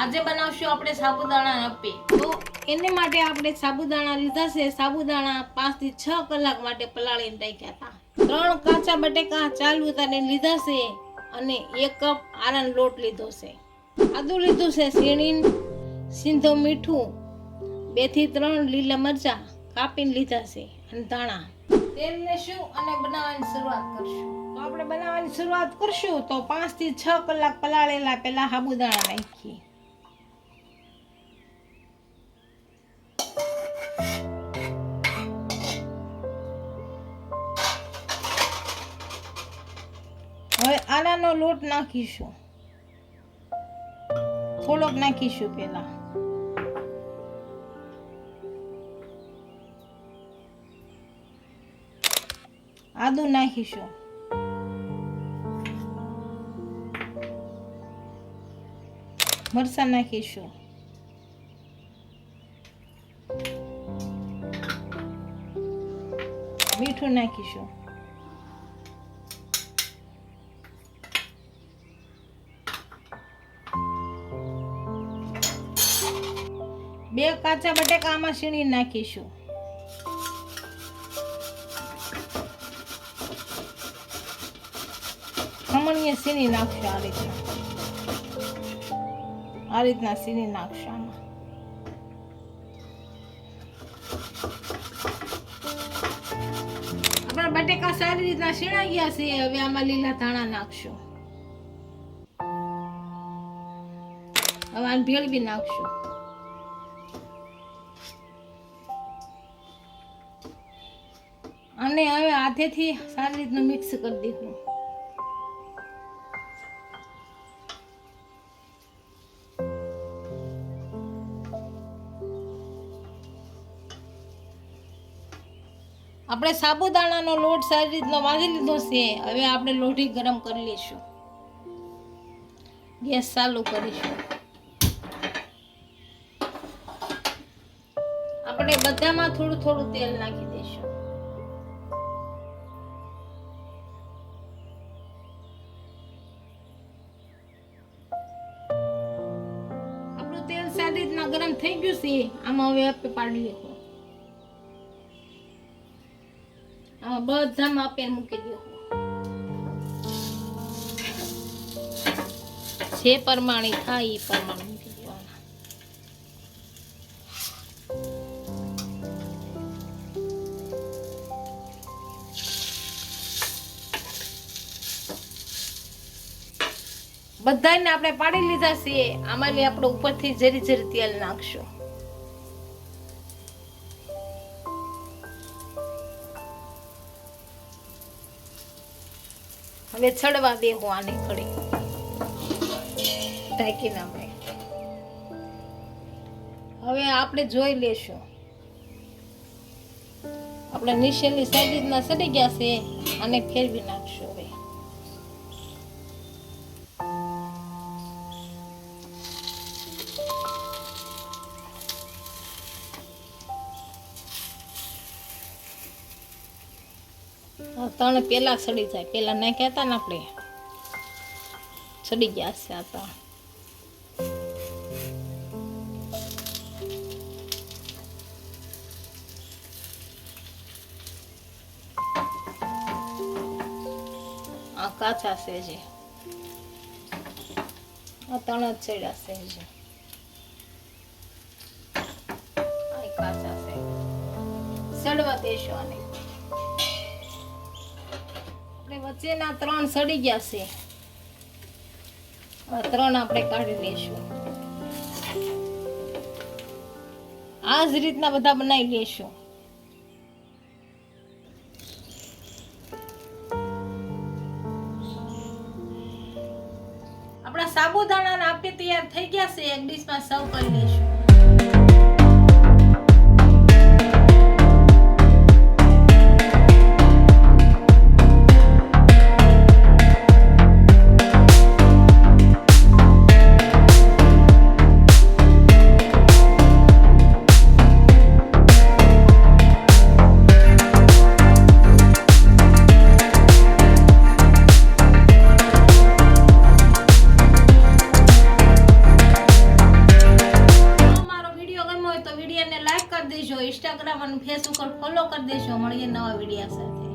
આજે બનાવશું આપણે સાબુદાણા અપ્પી। તો એને માટે આપણે સાબુદાણા લીધા છે। સાબુદાણા 5 થી 6 કલાક માટે પલાળીને રાખ્યા હતા। 3 કાચા બટેકા ચાલુ ઉતારીને લીધા છે અને 1 કપ આરાનો લોટ લીધો છે। આદુ લીધું છે સીણીને, સિંધો મીઠું, 2 થી 3 લીલા મરચા કાપીને લીધા છે અને ધાણા। તેલ લેશું અને બનાવવાની શરૂઆત કરશું। તો આપણે બનાવવાની શરૂઆત કરશું તો 5 થી 6 કલાક પલાળેલા પહેલા સાબુદાણા નાખીએ। હવે આનાનો લોટ નાખીશું, થોડોક નાખીશું પહેલા। આદુ નાખીશું, મરચાં નાખીશું, મીઠું નાખીશું, બે કાચા બટેકા આમાં છીણી નાખીશું, ખમણીએ સીણી નાખશું। આ રીતના સીણી નાખશું આમાં। આપણા બટેકા સારી રીતના સીણાઈ ગયા છે। હવે આમાં લીલા ધાણા નાખશું, હવે આને ભેળવી નાખશું। અને હવે હાથેથી સારી રીતના મિક્સ કરી દઈશું। આપણે સાબુદાણાનો લોટ સારી રીતનો બાંધી લીધો છે। હવે આપણે લોઢી ગરમ કરી લઈશું, ગેસ ચાલુ કરીશું। આપણે બધામાં થોડું થોડું તેલ નાખી દઈશું। આપણું તેલ સારી રીતના ગરમ થઈ ગયું છે। આમાં હવે આપણે પાડી લેવું, બધામાં આપે મૂકી દો। જે પ્રમાણે થાય એ પ્રમાણે મૂકી દેવાના। બધાને આપણે પાડી લીધા છે। આમાં આપણે ઉપરથી જરી જરી તેલ નાખશું। હવે છડવા દેવું આને ઘડી ઢાંકીને આપણે। હવે આપણે જોઈ લેશું, આપણે નીચેની સાઈડ ના સડી ગયા છે, આને ફેરવી નાખશું। હવે ત્રણ પેલા સડી જાય, પેલા નાખ્યા હતા ને આપણે, સડી ગયા છે આ ત્રણ। આ કાચા છે જે, આ ત્રણ જ ચડ્યા છે જે, આ કાચા છે, સડવા દેશો આને। વચ્ચેના ત્રણ સડી ગયા છે, આ ત્રણ આપણે કાઢી લઈશું। આ જ રીતના બધા બનાવી લઈશું। આપણા સાબુદાણા આપે તૈયાર થઈ ગયા છે। એક ડીશમાં સર્વ કરી લઈશું। ઇન્સ્ટાગ્રામ અને ફેસબુક પર ફોલો કરી દેશો. મળીએ નવા વિડીયો સાથે.